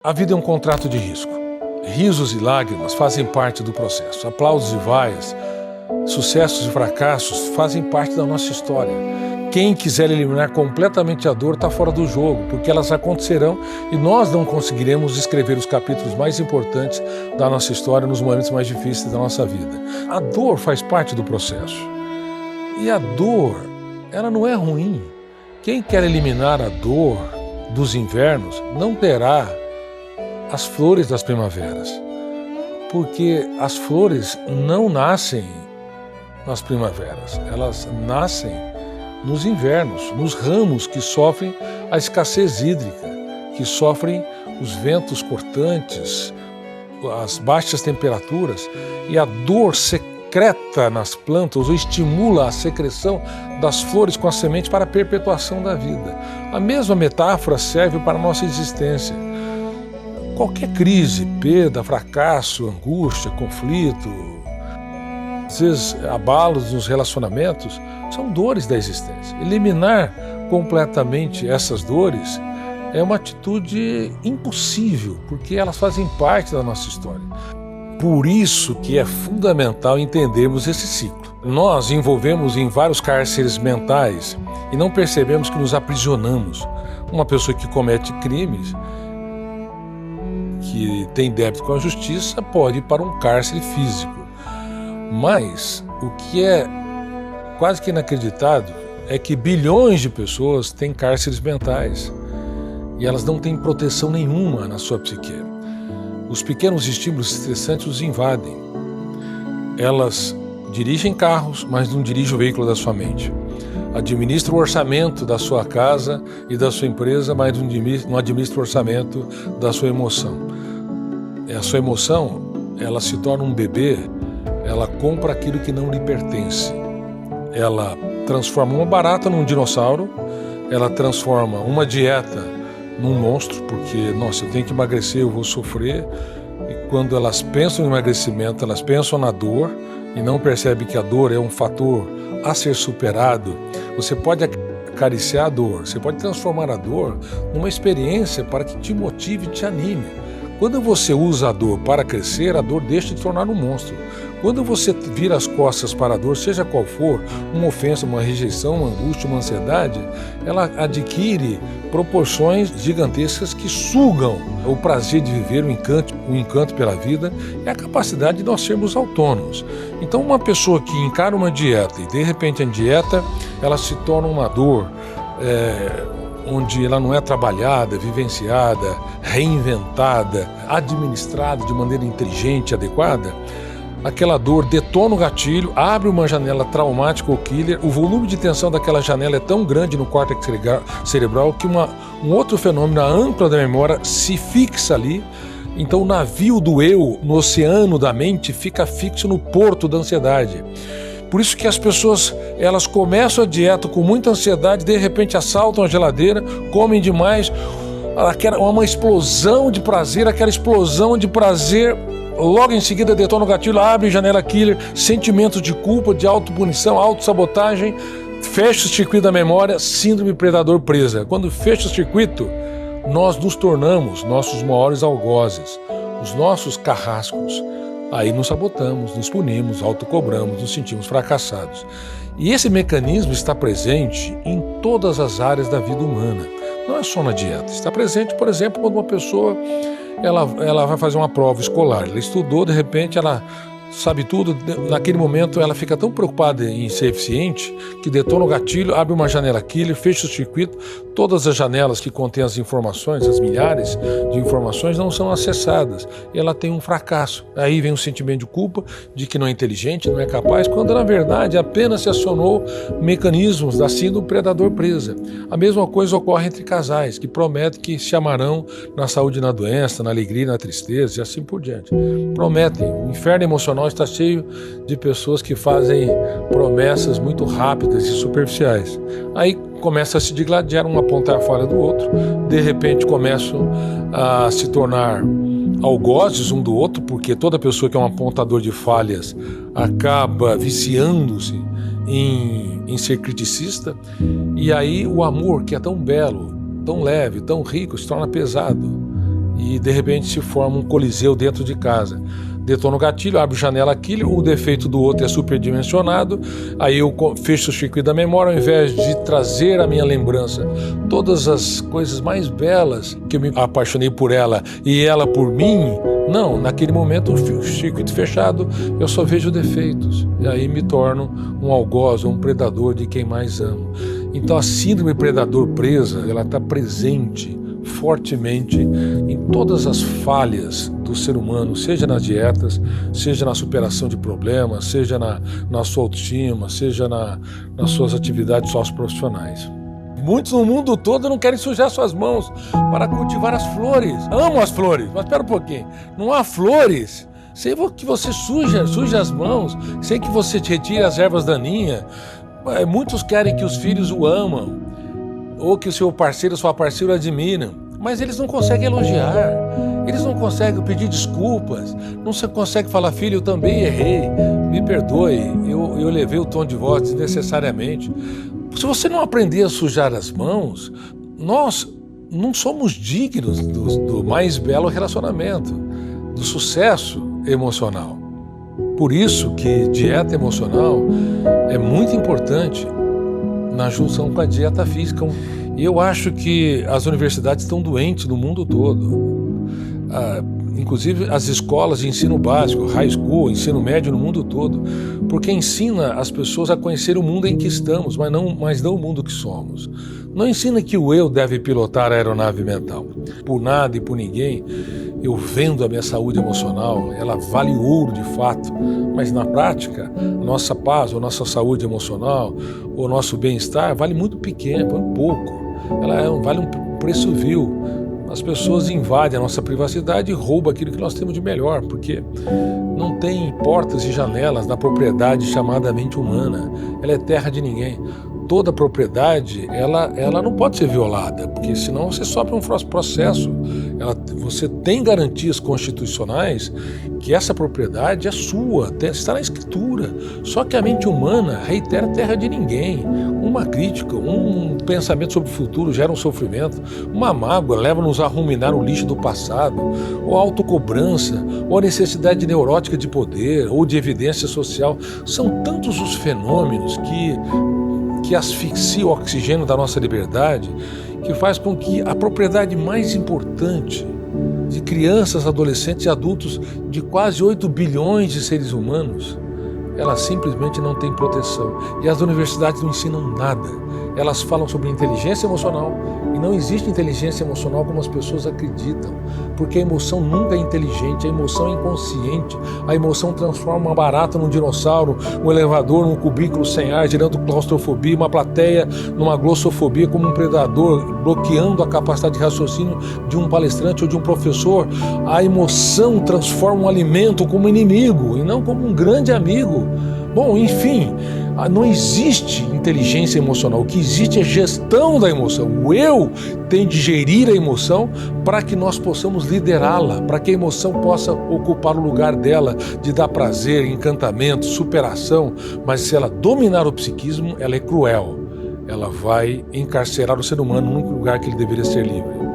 A vida é um contrato de risco. Risos e lágrimas fazem parte do processo. Aplausos e vaias, sucessos e fracassos fazem parte da nossa história. Quem quiser eliminar completamente a dor está fora do jogo, porque elas acontecerão e nós não conseguiremos escrever os capítulos mais importantes da nossa história nos momentos mais difíceis da nossa vida. A dor faz parte do processo. E a dor, ela não é ruim. Quem quer eliminar a dor dos invernos não terá as flores das primaveras, porque as flores não nascem nas primaveras, elas nascem nos invernos, nos ramos que sofrem a escassez hídrica, que sofrem os ventos cortantes, as baixas temperaturas, e a dor secreta nas plantas ou estimula a secreção das flores com a semente para a perpetuação da vida. A mesma metáfora serve para a nossa existência. Qualquer crise, perda, fracasso, angústia, conflito, às vezes abalos nos relacionamentos, são dores da existência. Eliminar completamente essas dores é uma atitude impossível, porque elas fazem parte da nossa história. Por isso que é fundamental entendermos esse ciclo. Nós envolvemos em vários cárceres mentais e não percebemos que nos aprisionamos. Uma pessoa que comete crimes, que tem débito com a justiça, pode ir para um cárcere físico. Mas o que é quase que inacreditável é que bilhões de pessoas têm cárceres mentais e elas não têm proteção nenhuma na sua psique. Os pequenos estímulos estressantes os invadem. Elas dirigem carros, mas não dirigem o veículo da sua mente. Administra o orçamento da sua casa e da sua empresa, mas não administra o orçamento da sua emoção. A sua emoção, ela se torna um bebê, ela compra aquilo que não lhe pertence. Ela transforma uma barata num dinossauro, ela transforma uma dieta num monstro, porque, nossa, eu tenho que emagrecer, eu vou sofrer. E quando elas pensam em emagrecimento, elas pensam na dor e não percebem que a dor é um fator a ser superado. Você pode acariciar a dor, você pode transformar a dor numa experiência para que te motive e te anime. Quando você usa a dor para crescer, a dor deixa de tornar um monstro. Quando você vira as costas para a dor, seja qual for, uma ofensa, uma rejeição, uma angústia, uma ansiedade, ela adquire proporções gigantescas que sugam o prazer de viver, o encanto pela vida e a capacidade de nós sermos autônomos. Então, uma pessoa que encara uma dieta e, de repente, a dieta ela se torna uma dor, onde ela não é trabalhada, vivenciada, reinventada, administrada de maneira inteligente e adequada, aquela dor detona o gatilho, abre uma janela traumática ou killer, o volume de tensão daquela janela é tão grande no córtex cerebral que um outro fenômeno, a âncora da memória, se fixa ali. Então o navio do eu, no oceano da mente, fica fixo no porto da ansiedade. Por isso que as pessoas, elas começam a dieta com muita ansiedade, de repente assaltam a geladeira, comem demais, uma explosão de prazer, aquela explosão de prazer, logo em seguida detona o gatilho, abre janela killer, sentimentos de culpa, de autopunição, autossabotagem, fecha o circuito da memória, síndrome predador presa. Quando fecha o circuito, nós nos tornamos nossos maiores algozes, os nossos carrascos. Aí nos sabotamos, nos punimos, autocobramos, nos sentimos fracassados. E esse mecanismo está presente em todas as áreas da vida humana. Não é só na dieta. Está presente, por exemplo, quando uma pessoa ela vai fazer uma prova escolar. Ela estudou, de repente ela sabe tudo, naquele momento ela fica tão preocupada em ser eficiente que detona o gatilho, abre uma janela killer, fecha o circuito, todas as janelas que contêm as informações, as milhares de informações não são acessadas e ela tem um fracasso. Aí vem um sentimento de culpa, de que não é inteligente, não é capaz, quando na verdade apenas se acionou mecanismos da síndrome predador presa. A mesma coisa ocorre entre casais que prometem que se amarão na saúde e na doença, na alegria e na tristeza e assim por diante. Prometem, o inferno emocional está cheio de pessoas que fazem promessas muito rápidas e superficiais. Aí começa a se digladiar, um apontar fora do outro, de repente começam a se tornar algozes um do outro, porque toda pessoa que é um apontador de falhas acaba viciando-se em ser criticista, e aí o amor, que é tão belo, tão leve, tão rico, se torna pesado. e de repente se forma um coliseu dentro de casa. Detona o gatilho, abre janela aqui, o defeito do outro é superdimensionado, aí eu fecho o circuito da memória, ao invés de trazer à minha lembrança todas as coisas mais belas que eu me apaixonei por ela e ela por mim, não, naquele momento o circuito fechado, eu só vejo defeitos, e aí me torno um algoz, um predador de quem mais amo. Então a síndrome predador-presa, ela está presente fortemente em todas as falhas do ser humano, seja nas dietas, seja na superação de problemas, seja na sua autoestima, seja nas suas atividades socioprofissionais. Muitos no mundo todo não querem sujar suas mãos para cultivar as flores. Amam as flores, mas espera um pouquinho. Não há flores sem que você suje as mãos, sem que você retire as ervas daninhas. Muitos querem que os filhos o amam, ou que o seu parceiro, sua parceira admiram, mas eles não conseguem elogiar, eles não conseguem pedir desculpas, não conseguem falar, filho, eu também errei, me perdoe, eu levei o tom de voz desnecessariamente. Se você não aprender a sujar as mãos, nós não somos dignos do mais belo relacionamento, do sucesso emocional. Por isso que dieta emocional é muito importante na junção com a dieta física. E eu acho que as universidades estão doentes no mundo todo. Inclusive as escolas de ensino básico, high school, ensino médio no mundo todo, porque ensina as pessoas a conhecer o mundo em que estamos, mas não o mundo que somos. Não ensina que o eu deve pilotar a aeronave mental. Por nada e por ninguém, eu vendo a minha saúde emocional, ela vale ouro de fato, mas na prática, nossa paz, ou nossa saúde emocional, ou nosso bem-estar vale muito pequeno, muito pouco. Ela vale um preço vil. As pessoas invadem a nossa privacidade e roubam aquilo que nós temos de melhor, porque não tem portas e janelas na propriedade chamada mente humana. Ela é terra de ninguém. Toda propriedade, ela não pode ser violada, porque senão você sofre um processo. Você tem garantias constitucionais que essa propriedade é sua, está na escritura. Só que a mente humana reitera terra de ninguém. Uma crítica, um pensamento sobre o futuro gera um sofrimento, uma mágoa leva-nos a ruminar o lixo do passado, ou a autocobrança, ou a necessidade neurótica de poder, ou de evidência social. São tantos os fenômenos que asfixia o oxigênio da nossa liberdade, que faz com que a propriedade mais importante de crianças, adolescentes e adultos, de quase 8 bilhões de seres humanos, ela simplesmente não tem proteção. E as universidades não ensinam nada. Elas falam sobre inteligência emocional e não existe inteligência emocional como as pessoas acreditam, porque a emoção nunca é inteligente, a emoção é inconsciente, a emoção transforma uma barata num dinossauro, um elevador num cubículo sem ar, gerando claustrofobia, uma plateia numa glossofobia, como um predador, bloqueando a capacidade de raciocínio de um palestrante ou de um professor. A emoção transforma um alimento como inimigo e não como um grande amigo. Bom, enfim, não existe inteligência emocional. O que existe é gestão da emoção. O eu tem de gerir a emoção para que nós possamos liderá-la, para que a emoção possa ocupar o lugar dela, de dar prazer, encantamento, superação. Mas se ela dominar o psiquismo, ela é cruel. Ela vai encarcerar o ser humano no único lugar que ele deveria ser livre.